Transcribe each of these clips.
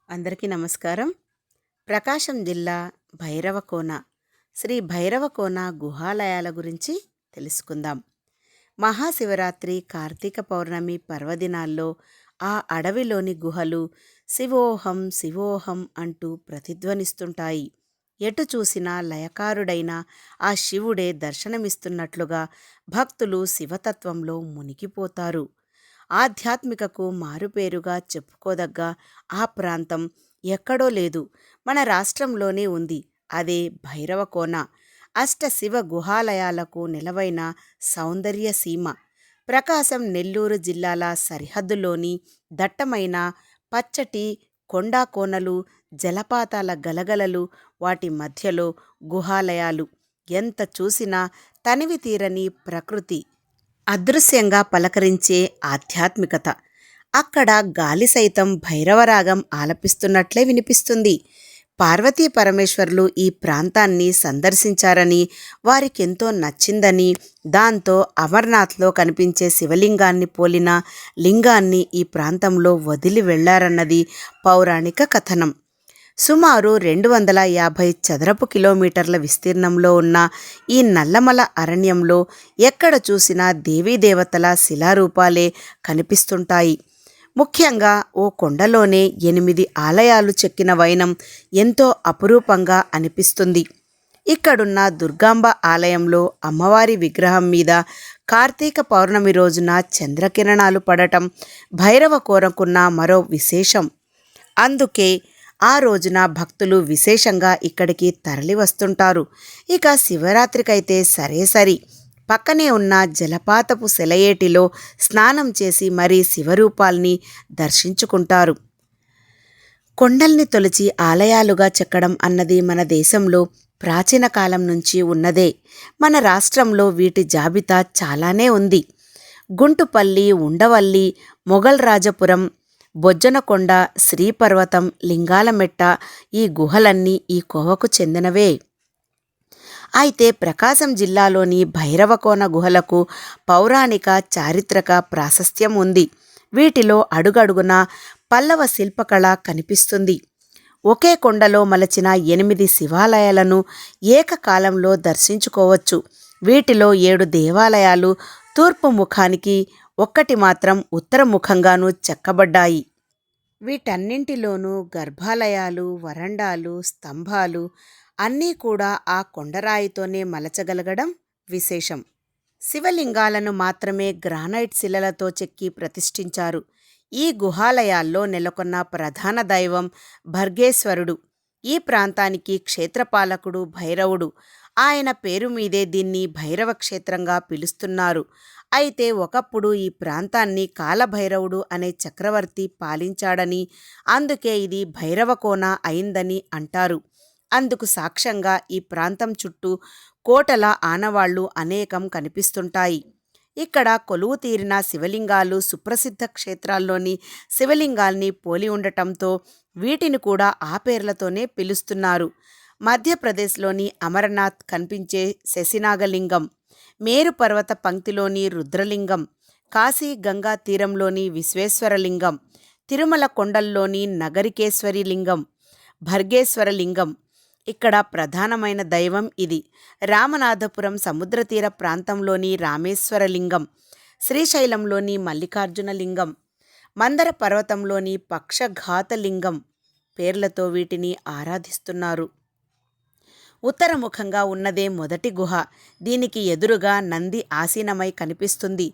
అందరికీ నమస్కారం. ప్రకాశం జిల్లా భైరవకోన శ్రీ భైరవకోన గుహాలయాల గురించి తెలుసుకుందాం. మహాశివరాత్రి, కార్తీక పౌర్ణమి పర్వదినాల్లో ఆ అడవిలోని గుహలు శివోహం శివోహం అంటూ ప్రతిధ్వనిస్తుంటాయి. ఎటు చూసినా లయకారుడైన ఆ శివుడే దర్శనమిస్తున్నట్లుగా భక్తులు శివతత్వంలో మునిగిపోతారు. ఆధ్యాత్మికకు మారుపేరుగా చెప్పుకోదగ్గ ఆ ప్రాంతం ఎక్కడో లేదు, మన రాష్ట్రంలోనే ఉంది. అదే భైరవకోన. అష్టశివ గుహాలయాలకు నెలవైన సౌందర్య సీమ. ప్రకాశం, నెల్లూరు జిల్లాల సరిహద్దులోని దట్టమైన పచ్చటి కొండా కోనలు, జలపాతాల గలగలలు, వాటి మధ్యలో గుహాలయాలు. ఎంత చూసినా తనివి తీరని ప్రకృతి, అదృశ్యంగా పలకరించే ఆధ్యాత్మికత. అక్కడ గాలి సైతం భైరవరాగం ఆలపిస్తున్నట్లే వినిపిస్తుంది. పార్వతీ పరమేశ్వర్లు ఈ ప్రాంతాన్ని సందర్శించారని, వారికెంతో నచ్చిందని, దాంతో అమర్నాథ్లో కనిపించే శివలింగాన్ని పోలిన లింగాన్ని ఈ ప్రాంతంలో వదిలి వెళ్లారన్నది పౌరాణిక కథనం. సుమారు 250 చదరపు కిలోమీటర్ల విస్తీర్ణంలో ఉన్న ఈ నల్లమల అరణ్యంలో ఎక్కడ చూసినా దేవీదేవతల శిలారూపాలే కనిపిస్తుంటాయి. ముఖ్యంగా ఓ కొండలోనే 8 ఆలయాలు చెక్కిన వైనం ఎంతో అపురూపంగా అనిపిస్తుంది. ఇక్కడున్న దుర్గాంబ ఆలయంలో అమ్మవారి విగ్రహం మీద కార్తీక పౌర్ణమి రోజున చంద్రకిరణాలు పడటం భైరవ కోనకున్న మరో విశేషం. అందుకే ఆ రోజున భక్తులు విశేషంగా ఇక్కడికి తరలి వస్తుంటారు. ఇక శివరాత్రికైతే సరే సరి, పక్కనే ఉన్న జలపాతపు సెలయేటిలో స్నానం చేసి మరీ శివరూపాల్ని దర్శించుకుంటారు. కొండల్ని తొలిచి ఆలయాలుగా చెక్కడం అన్నది మన దేశంలో ప్రాచీన కాలం నుంచి ఉన్నదే. మన రాష్ట్రంలో వీటి జాబితా చాలానే ఉంది. గుంటుపల్లి, ఉండవల్లి, మొగల్రాజపురం, బొజ్జనకొండ, శ్రీపర్వతం, లింగాలమెట్ట, ఈ గుహలన్నీ ఈ కోవకు చెందినవే. అయితే ప్రకాశం జిల్లాలోని భైరవకోన గుహలకు పౌరాణిక, చారిత్రక ప్రాశస్త్యం ఉంది. వీటిలో అడుగడుగున పల్లవ శిల్పకళ కనిపిస్తుంది. ఒకే కొండలో మలచిన 8 శివాలయాలను ఏకకాలంలో దర్శించుకోవచ్చు. వీటిలో 7 దేవాలయాలు తూర్పు ముఖానికి, ఒక్కటి మాత్రం ఉత్తర ముఖంగాను చెక్కబడ్డాయి. వీటన్నింటిలోనూ గర్భాలయాలు, వరండాలు, స్తంభాలు అన్నీ కూడా ఆ కొండరాయితోనే మలచగలగడం విశేషం. శివలింగాలను మాత్రమే గ్రానైట్ శిలలతో చెక్కి ప్రతిష్ఠించారు. ఈ గుహాలయాల్లో నెలకొన్న ప్రధాన దైవం భర్గేశ్వరుడు. ఈ ప్రాంతానికి క్షేత్రపాలకుడు భైరవుడు. ఆయన పేరు మీదే దీన్ని భైరవ క్షేత్రంగా పిలుస్తున్నారు. అయితే ఒకప్పుడు ఈ ప్రాంతాన్ని కాలభైరవుడు అనే చక్రవర్తి పాలించాడని, అందుకే ఇది భైరవకోన అయిందని అంటారు. అందుకు సాక్ష్యంగా ఈ ప్రాంతం చుట్టూ కోటల ఆనవాళ్లు అనేకం కనిపిస్తుంటాయి. ఇక్కడ కొలువు తీరిన శివలింగాలు సుప్రసిద్ధ క్షేత్రాల్లోని శివలింగాల్ని పోలి ఉండటంతో వీటిని కూడా ఆ పేర్లతోనే పిలుస్తున్నారు. మధ్యప్రదేశ్లోని అమరనాథ్ కనిపించే శశినాగలింగం, మేరు పర్వత పంక్తిలోని రుద్రలింగం, కాశీ గంగా తీరంలోని విశ్వేశ్వరలింగం, తిరుమల కొండల్లోని నగరికేశ్వరి లింగం, భర్గేశ్వరలింగం. ఇక్కడ ప్రధానమైన దైవం ఇది. రామనాథపురం సముద్రతీర ప్రాంతంలోని రామేశ్వరలింగం, శ్రీశైలంలోని మల్లికార్జునలింగం, మందర పర్వతంలోని పక్షఘాతలింగం పేర్లతో వీటిని ఆరాధిస్తున్నారు. ఉత్తరముఖంగా ఉన్నదే మొదటి గుహ. దీనికి ఎదురుగా నంది ఆసీనమై కనిపిస్తుంది.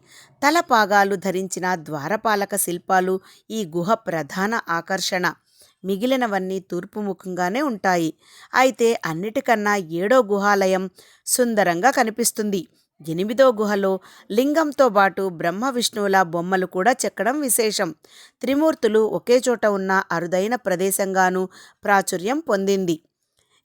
తలపాగాలు ధరించిన ద్వారపాలక శిల్పాలు ఈ గుహ ప్రధాన ఆకర్షణ. మిగిలినవన్నీ తూర్పుముఖంగానే ఉంటాయి. అయితే అన్నిటికన్నా 7వ గుహాలయం సుందరంగా కనిపిస్తుంది. 8వ గుహలో లింగంతో పాటు బ్రహ్మ విష్ణువుల బొమ్మలు కూడా చెక్కడం విశేషం. త్రిమూర్తులు ఒకే చోట ఉన్న అరుదైన ప్రదేశంగానూ ప్రాచుర్యం పొందింది.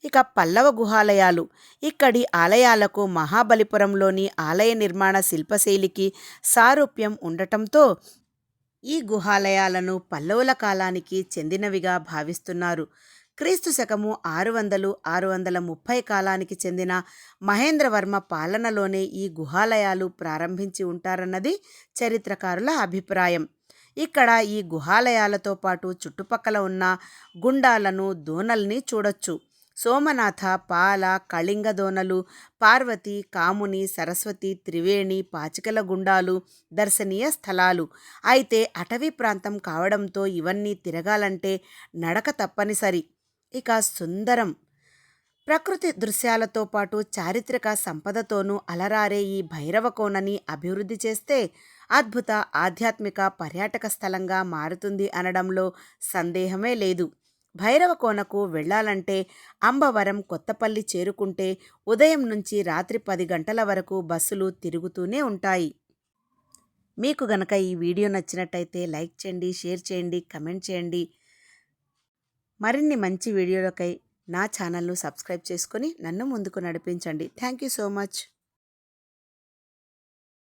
ఇక పల్లవ గుహాలయాలు. ఇక్కడి ఆలయాలకు మహాబలిపురంలోని ఆలయ నిర్మాణ శిల్పశైలికి సారూప్యం ఉండటంతో ఈ గుహాలయాలను పల్లవుల కాలానికి చెందినవిగా భావిస్తున్నారు. క్రీస్తు శకము 600-630 కాలానికి చెందిన మహేంద్రవర్మ పాలనలోనే ఈ గుహాలయాలు ప్రారంభించి ఉంటారన్నది చరిత్రకారుల అభిప్రాయం. ఇక్కడ ఈ గుహాలయాలతో పాటు చుట్టుపక్కల ఉన్న గుండాలను, దోనల్ని చూడొచ్చు. సోమనాథ, పాల, కళింగ దోనలు, పార్వతి, కాముని, సరస్వతి, త్రివేణి, పాచికల గుండాలు దర్శనీయ స్థలాలు. అయితే అటవీ ప్రాంతం కావడంతో ఇవన్నీ తిరగాలంటే నడక తప్పనిసరి. ఇక సుందరం ప్రకృతి దృశ్యాలతో పాటు చారిత్రక సంపదతోనూ అలరారే ఈ భైరవకోనని అభివృద్ధి చేస్తే అద్భుత ఆధ్యాత్మిక పర్యాటక స్థలంగా మారుతుంది అనడంలో సందేహమే లేదు. భైరవకోనకు వెళ్ళాలంటే అంబవరం, కొత్తపల్లి చేరుకుంటే ఉదయం నుంచి రాత్రి 10 గంటల వరకు బస్సులు తిరుగుతూనే ఉంటాయి. మీకు గనక ఈ వీడియో నచ్చినట్టయితే లైక్ చేయండి, షేర్ చేయండి, కమెంట్ చేయండి. మరిన్ని మంచి వీడియోలకై నా ఛానల్ను సబ్స్క్రైబ్ చేసుకొని నన్ను ముందుకు నడిపించండి. Thank you so much.